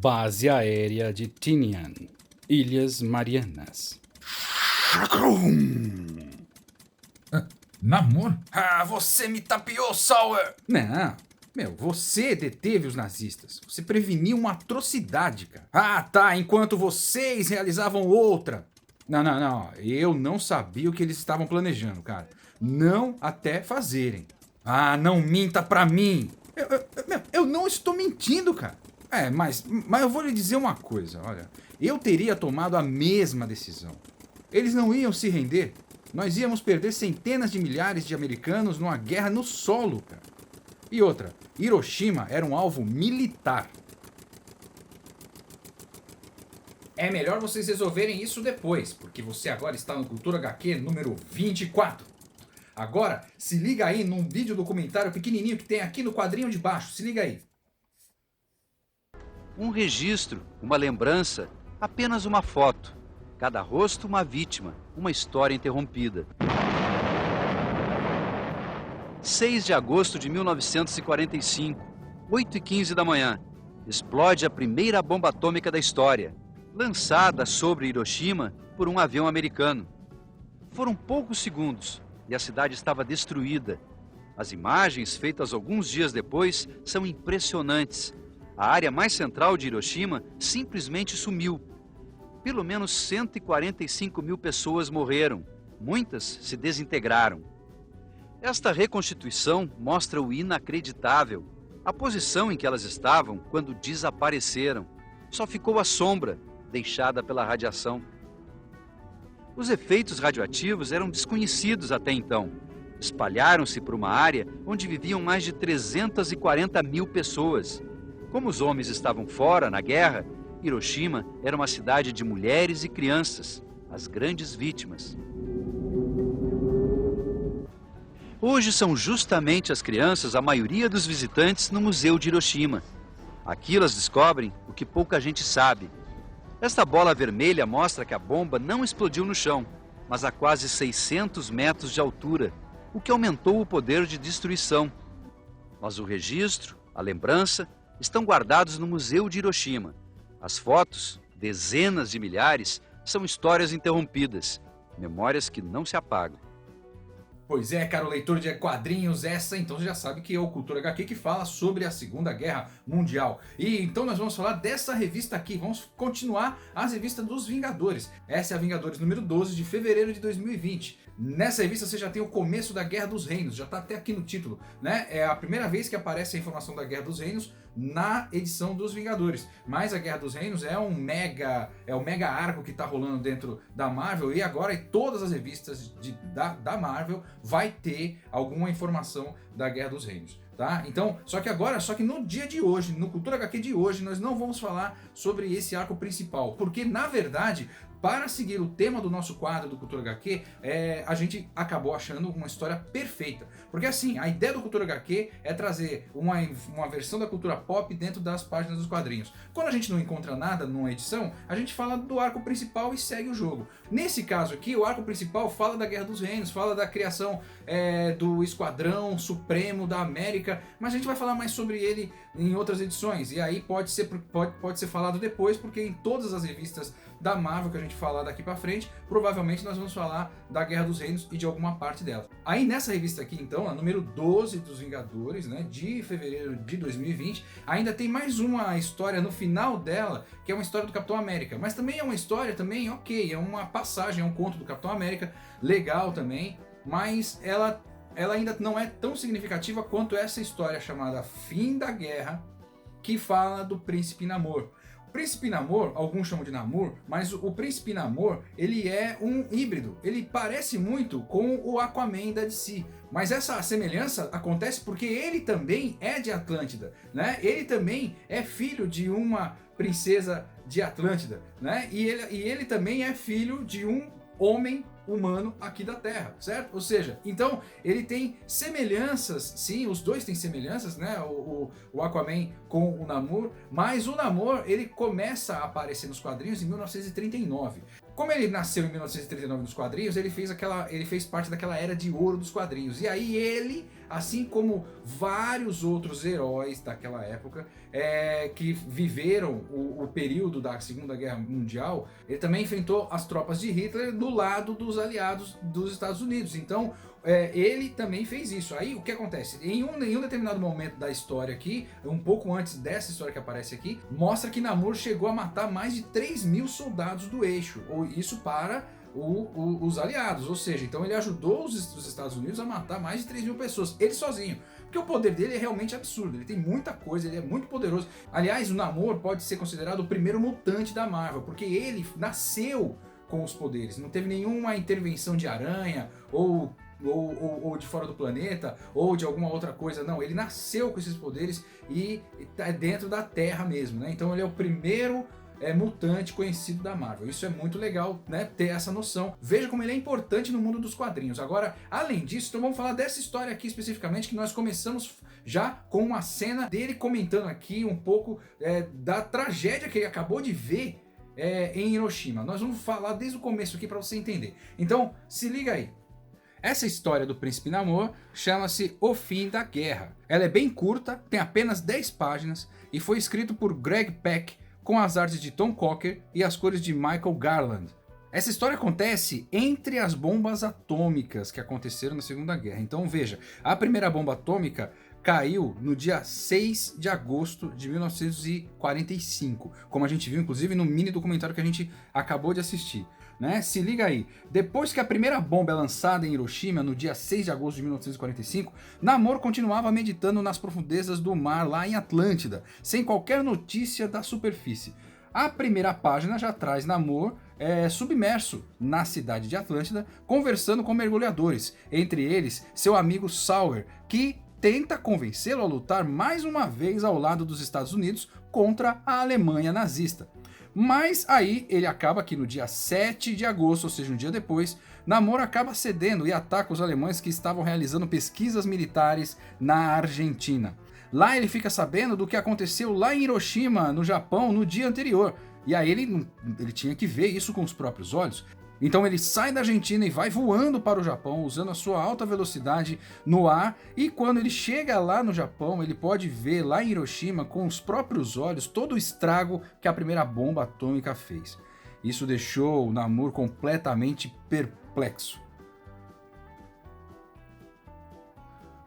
Base Aérea de Tinian, Ilhas Marianas. Namor? Ah, você me tapeou, Sauer! Não, você deteve os nazistas. Você preveniu uma atrocidade, cara. Ah, tá, enquanto vocês realizavam outra. Não, eu não sabia o que eles estavam planejando, cara. Não até fazerem. Ah, não minta pra mim. Eu não estou mentindo, cara. Mas eu vou lhe dizer uma coisa, olha. Eu teria tomado a mesma decisão. Eles não iam se render. Nós íamos perder centenas de milhares de americanos numa guerra no solo, cara. E outra, Hiroshima era um alvo militar. É melhor vocês resolverem isso depois, porque você agora está no Cultura HQ número 24. Agora, se liga aí num vídeo documentário pequenininho que tem aqui no quadrinho de baixo. Se liga aí. Um registro, uma lembrança, apenas uma foto. Cada rosto uma vítima, uma história interrompida. 6 de agosto de 1945, 8h15 da manhã. Explode a primeira bomba atômica da história, lançada sobre Hiroshima por um avião americano. Foram poucos segundos e a cidade estava destruída. As imagens, feitas alguns dias depois, são impressionantes. A área mais central de Hiroshima simplesmente sumiu. Pelo menos 145 mil pessoas morreram. Muitas se desintegraram. Esta reconstituição mostra o inacreditável. A posição em que elas estavam quando desapareceram. Só ficou a sombra, deixada pela radiação. Os efeitos radioativos eram desconhecidos até então. Espalharam-se por uma área onde viviam mais de 340 mil pessoas. Como os homens estavam fora, na guerra, Hiroshima era uma cidade de mulheres e crianças, as grandes vítimas. Hoje são justamente as crianças a maioria dos visitantes no Museu de Hiroshima. Aqui elas descobrem o que pouca gente sabe. Esta bola vermelha mostra que a bomba não explodiu no chão, mas a quase 600 metros de altura, o que aumentou o poder de destruição. Mas o registro, a lembrança, estão guardados no Museu de Hiroshima. As fotos, dezenas de milhares, são histórias interrompidas, memórias que não se apagam. Pois é, caro leitor de quadrinhos, essa então você já sabe que é o Cultura HQ que fala sobre a Segunda Guerra Mundial. E então nós vamos falar dessa revista aqui, vamos continuar as revistas dos Vingadores. Essa é a Vingadores número 12 de fevereiro de 2020. Nessa revista você já tem o começo da Guerra dos Reinos, já está até aqui no título, né? É a primeira vez que aparece a informação da Guerra dos Reinos na edição dos Vingadores. Mas a Guerra dos Reinos é o mega arco que está rolando dentro da Marvel, e agora em todas as revistas da Marvel vai ter alguma informação da Guerra dos Reinos. Tá? Então, só que no dia de hoje, no Cultura HQ de hoje, nós não vamos falar sobre esse arco principal, porque na verdade, para seguir o tema do nosso quadro do Cultura HQ, a gente acabou achando uma história perfeita. Porque assim, a ideia do Cultura HQ é trazer uma versão da cultura pop dentro das páginas dos quadrinhos. Quando a gente não encontra nada numa edição, a gente fala do arco principal e segue o jogo. Nesse caso aqui, o arco principal fala da Guerra dos Reinos, fala da criação do Esquadrão Supremo da América, mas a gente vai falar mais sobre ele em outras edições. E aí pode ser falado depois, porque em todas as revistas da Marvel que a gente falar daqui pra frente, provavelmente nós vamos falar da Guerra dos Reinos e de alguma parte dela. Aí nessa revista aqui então, a número 12 dos Vingadores, né, de fevereiro de 2020, ainda tem mais uma história no final dela, que é uma história do Capitão América, mas também é uma história também, ok, é uma passagem, é um conto do Capitão América, legal também, mas ela ainda não é tão significativa quanto essa história chamada Fim da Guerra, que fala do Príncipe Namor. Príncipe Namor, alguns chamam de Namor, mas o Príncipe Namor, ele é um híbrido. Ele parece muito com o Aquaman da DC. Mas essa semelhança acontece porque ele também é de Atlântida, né? Ele também é filho de uma princesa de Atlântida, né? E ele também é filho de um homem humano aqui da Terra, certo? Ou seja, então ele tem semelhanças, sim, os dois têm semelhanças, né? O Aquaman com o Namor, mas o Namor ele começa a aparecer nos quadrinhos em 1939. Como ele nasceu em 1939 nos quadrinhos, ele fez parte daquela era de ouro dos quadrinhos. E aí ele, assim como vários outros heróis daquela época, que viveram o período da Segunda Guerra Mundial, ele também enfrentou as tropas de Hitler do lado dos aliados dos Estados Unidos. Então, ele também fez isso. Aí o que acontece? Em um determinado momento da história aqui, um pouco antes dessa história que aparece aqui, mostra que Namor chegou a matar mais de 3.000 soldados do eixo. Ou isso para os aliados. Ou seja, então ele ajudou os Estados Unidos a matar mais de 3.000 pessoas. Ele sozinho. Porque o poder dele é realmente absurdo. Ele tem muita coisa, ele é muito poderoso. Aliás, o Namor pode ser considerado o primeiro mutante da Marvel. Porque ele nasceu com os poderes. Não teve nenhuma intervenção de aranha ou de fora do planeta, ou de alguma outra coisa. Não, ele nasceu com esses poderes e tá dentro da Terra mesmo, né? Então ele é o primeiro mutante conhecido da Marvel. Isso é muito legal, né? Ter essa noção. Veja como ele é importante no mundo dos quadrinhos. Agora, além disso, então vamos falar dessa história aqui especificamente, que nós começamos já com uma cena dele comentando aqui um pouco da tragédia que ele acabou de ver em Hiroshima. Nós vamos falar desde o começo aqui para você entender. Então, se liga aí. Essa história do Príncipe Namor chama-se O Fim da Guerra. Ela é bem curta, tem apenas 10 páginas e foi escrito por Greg Pak com as artes de Tom Cocker e as cores de Michael Garland. Essa história acontece entre as bombas atômicas que aconteceram na Segunda Guerra. Então veja, a primeira bomba atômica caiu no dia 6 de agosto de 1945, como a gente viu inclusive no mini documentário que a gente acabou de assistir. Né? Se liga aí, depois que a primeira bomba é lançada em Hiroshima no dia 6 de agosto de 1945, Namor continuava meditando nas profundezas do mar lá em Atlântida, sem qualquer notícia da superfície. A primeira página já traz Namor submerso na cidade de Atlântida, conversando com mergulhadores, entre eles seu amigo Sauer, que tenta convencê-lo a lutar mais uma vez ao lado dos Estados Unidos contra a Alemanha nazista. Mas aí ele acaba que no dia 7 de agosto, ou seja, um dia depois, Namor acaba cedendo e ataca os alemães que estavam realizando pesquisas militares na Argentina. Lá ele fica sabendo do que aconteceu lá em Hiroshima, no Japão, no dia anterior. E aí ele tinha que ver isso com os próprios olhos. Então ele sai da Argentina e vai voando para o Japão, usando a sua alta velocidade no ar, e quando ele chega lá no Japão, ele pode ver lá em Hiroshima, com os próprios olhos, todo o estrago que a primeira bomba atômica fez. Isso deixou o Namor completamente perplexo.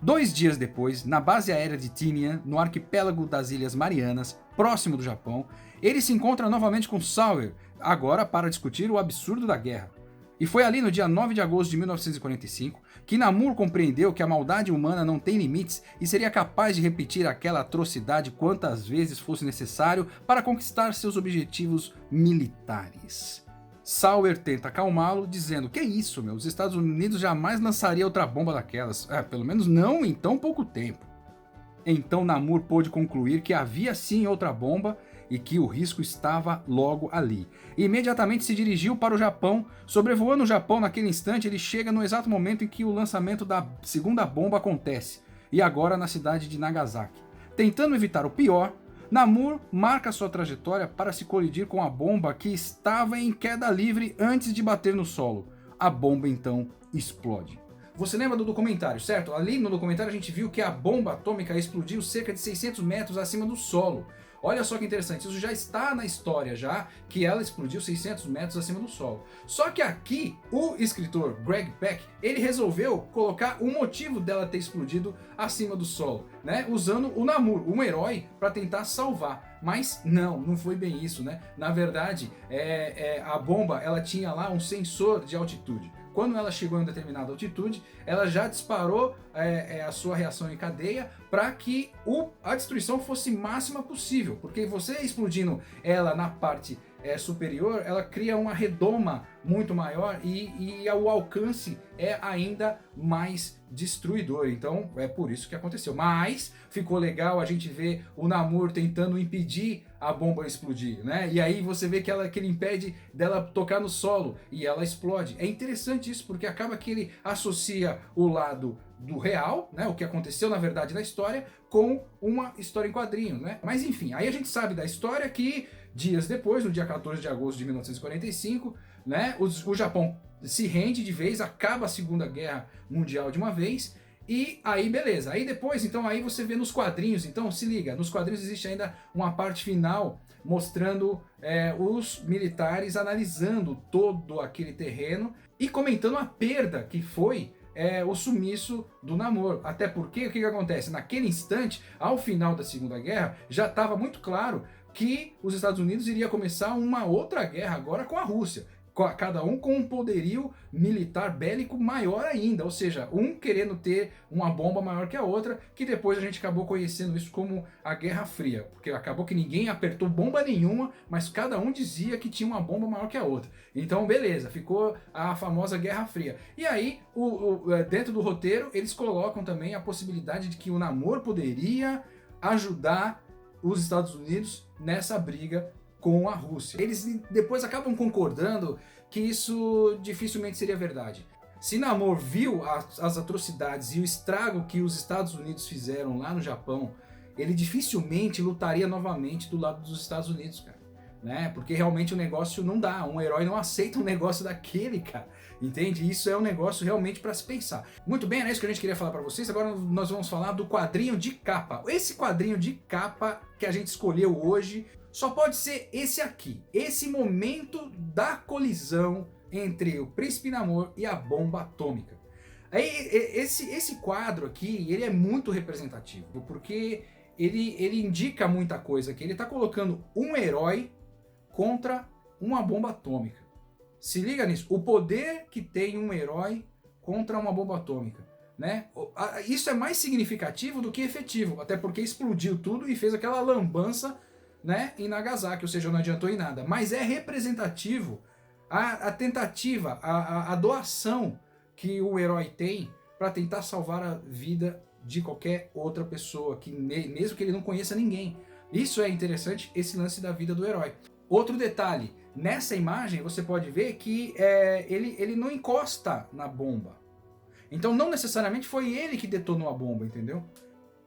2 dias depois, na base aérea de Tinian, no arquipélago das Ilhas Marianas, próximo do Japão, ele se encontra novamente com Sauer, agora para discutir o absurdo da guerra. E foi ali no dia 9 de agosto de 1945 que Namor compreendeu que a maldade humana não tem limites e seria capaz de repetir aquela atrocidade quantas vezes fosse necessário para conquistar seus objetivos militares. Sauer tenta acalmá-lo, dizendo: "Que é isso, meu? Os Estados Unidos jamais lançaria outra bomba daquelas. Pelo menos não em tão pouco tempo." Então Namor pôde concluir que havia sim outra bomba e que o risco estava logo ali. Imediatamente se dirigiu para o Japão. Sobrevoando o Japão naquele instante, ele chega no exato momento em que o lançamento da segunda bomba acontece, e agora na cidade de Nagasaki. Tentando evitar o pior, Namor marca sua trajetória para se colidir com a bomba que estava em queda livre antes de bater no solo. A bomba então explode. Você lembra do documentário, certo? Ali no documentário a gente viu que a bomba atômica explodiu cerca de 600 metros acima do solo. Olha só que interessante, isso já está na história já, que ela explodiu 600 metros acima do solo. Só que aqui, o escritor Greg Pak, ele resolveu colocar o motivo dela ter explodido acima do solo, né? Usando o Namor, um herói, para tentar salvar. Mas não foi bem isso, né? Na verdade, a bomba ela tinha lá um sensor de altitude. Quando ela chegou em determinada altitude, ela já disparou a sua reação em cadeia para que a destruição fosse máxima possível. Porque você explodindo ela na parte superior, ela cria uma redoma muito maior e o alcance é ainda mais destruidor. Então é por isso que aconteceu. Mas ficou legal a gente ver o Namor tentando impedir a bomba explodir, né? E aí você vê que ele impede dela tocar no solo e ela explode. É interessante isso porque acaba que ele associa o lado do real, né, o que aconteceu na verdade na história, com uma história em quadrinho, né? Mas enfim, aí a gente sabe da história que dias depois, no dia 14 de agosto de 1945, né, o Japão se rende de vez, acaba a Segunda Guerra Mundial de uma vez, e aí beleza. Aí depois, então, aí você vê nos quadrinhos, então se liga, nos quadrinhos existe ainda uma parte final mostrando os militares analisando todo aquele terreno e comentando a perda que foi o sumiço do Namor. Até porque, o que acontece? Naquele instante, ao final da Segunda Guerra, já estava muito claro que os Estados Unidos iria começar uma outra guerra agora com a Rússia. Cada um com um poderio militar bélico maior ainda, ou seja, um querendo ter uma bomba maior que a outra, que depois a gente acabou conhecendo isso como a Guerra Fria, porque acabou que ninguém apertou bomba nenhuma, mas cada um dizia que tinha uma bomba maior que a outra. Então beleza, ficou a famosa Guerra Fria. E aí, dentro do roteiro, eles colocam também a possibilidade de que o Namor poderia ajudar os Estados Unidos nessa briga com a Rússia. Eles depois acabam concordando que isso dificilmente seria verdade. Se Namor viu as atrocidades e o estrago que os Estados Unidos fizeram lá no Japão, ele dificilmente lutaria novamente do lado dos Estados Unidos, cara. Né? Porque realmente o negócio não dá, um herói não aceita um negócio daquele, cara. Entende? Isso é um negócio realmente para se pensar. Muito bem, era isso que a gente queria falar para vocês. Agora nós vamos falar do quadrinho de capa. Esse quadrinho de capa que a gente escolheu hoje só pode ser esse aqui, esse momento da colisão entre o Príncipe Namor e a bomba atômica. Aí, esse quadro aqui, ele é muito representativo, porque ele indica muita coisa aqui. Ele está colocando um herói contra uma bomba atômica. Se liga nisso, o poder que tem um herói contra uma bomba atômica. Né? Isso é mais significativo do que efetivo, até porque explodiu tudo e fez aquela lambança, né, em Nagasaki, ou seja, não adiantou em nada. Mas é representativo a tentativa, a doação que o herói tem para tentar salvar a vida de qualquer outra pessoa, que mesmo que ele não conheça ninguém. Isso é interessante, esse lance da vida do herói. Outro detalhe, nessa imagem você pode ver que ele não encosta na bomba. Então não necessariamente foi ele que detonou a bomba, entendeu?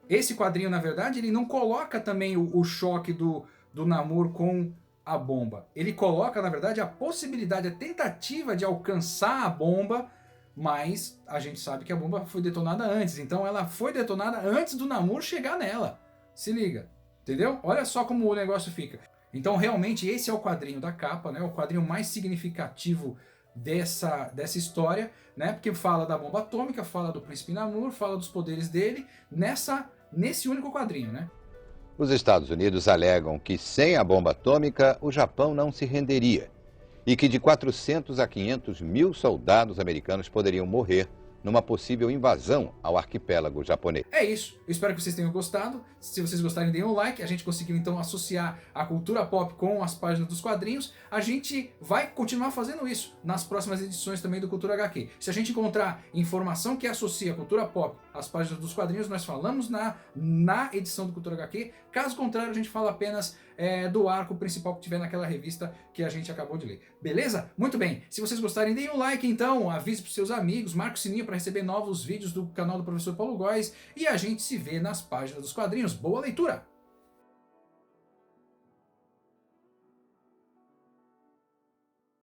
Esse quadrinho, na verdade, ele não coloca também o choque do Namor com a bomba. Ele coloca, na verdade, a possibilidade, a tentativa de alcançar a bomba, mas a gente sabe que a bomba foi detonada antes. Então ela foi detonada antes do Namor chegar nela. Se liga, entendeu? Olha só como o negócio fica. Então realmente esse é o quadrinho da capa, né? O quadrinho mais significativo dessa história, né? Porque fala da bomba atômica, fala do Príncipe Namor, fala dos poderes dele nesse único quadrinho, né? Os Estados Unidos alegam que sem a bomba atômica o Japão não se renderia e que de 400 a 500 mil soldados americanos poderiam morrer numa possível invasão ao arquipélago japonês. É isso, eu espero que vocês tenham gostado. Se vocês gostarem, deem um like. A gente conseguiu então associar a cultura pop com as páginas dos quadrinhos. A gente vai continuar fazendo isso nas próximas edições também do Cultura HQ. Se a gente encontrar informação que associa a cultura pop às páginas dos quadrinhos, nós falamos na edição do Cultura HQ. Caso contrário, a gente fala apenas do arco principal que tiver naquela revista que a gente acabou de ler. Beleza? Muito bem. Se vocês gostarem, deem um like então, avise para os seus amigos, marque o sininho para receber novos vídeos do canal do Professor Paulo Góes e a gente se vê nas páginas dos quadrinhos. Boa leitura!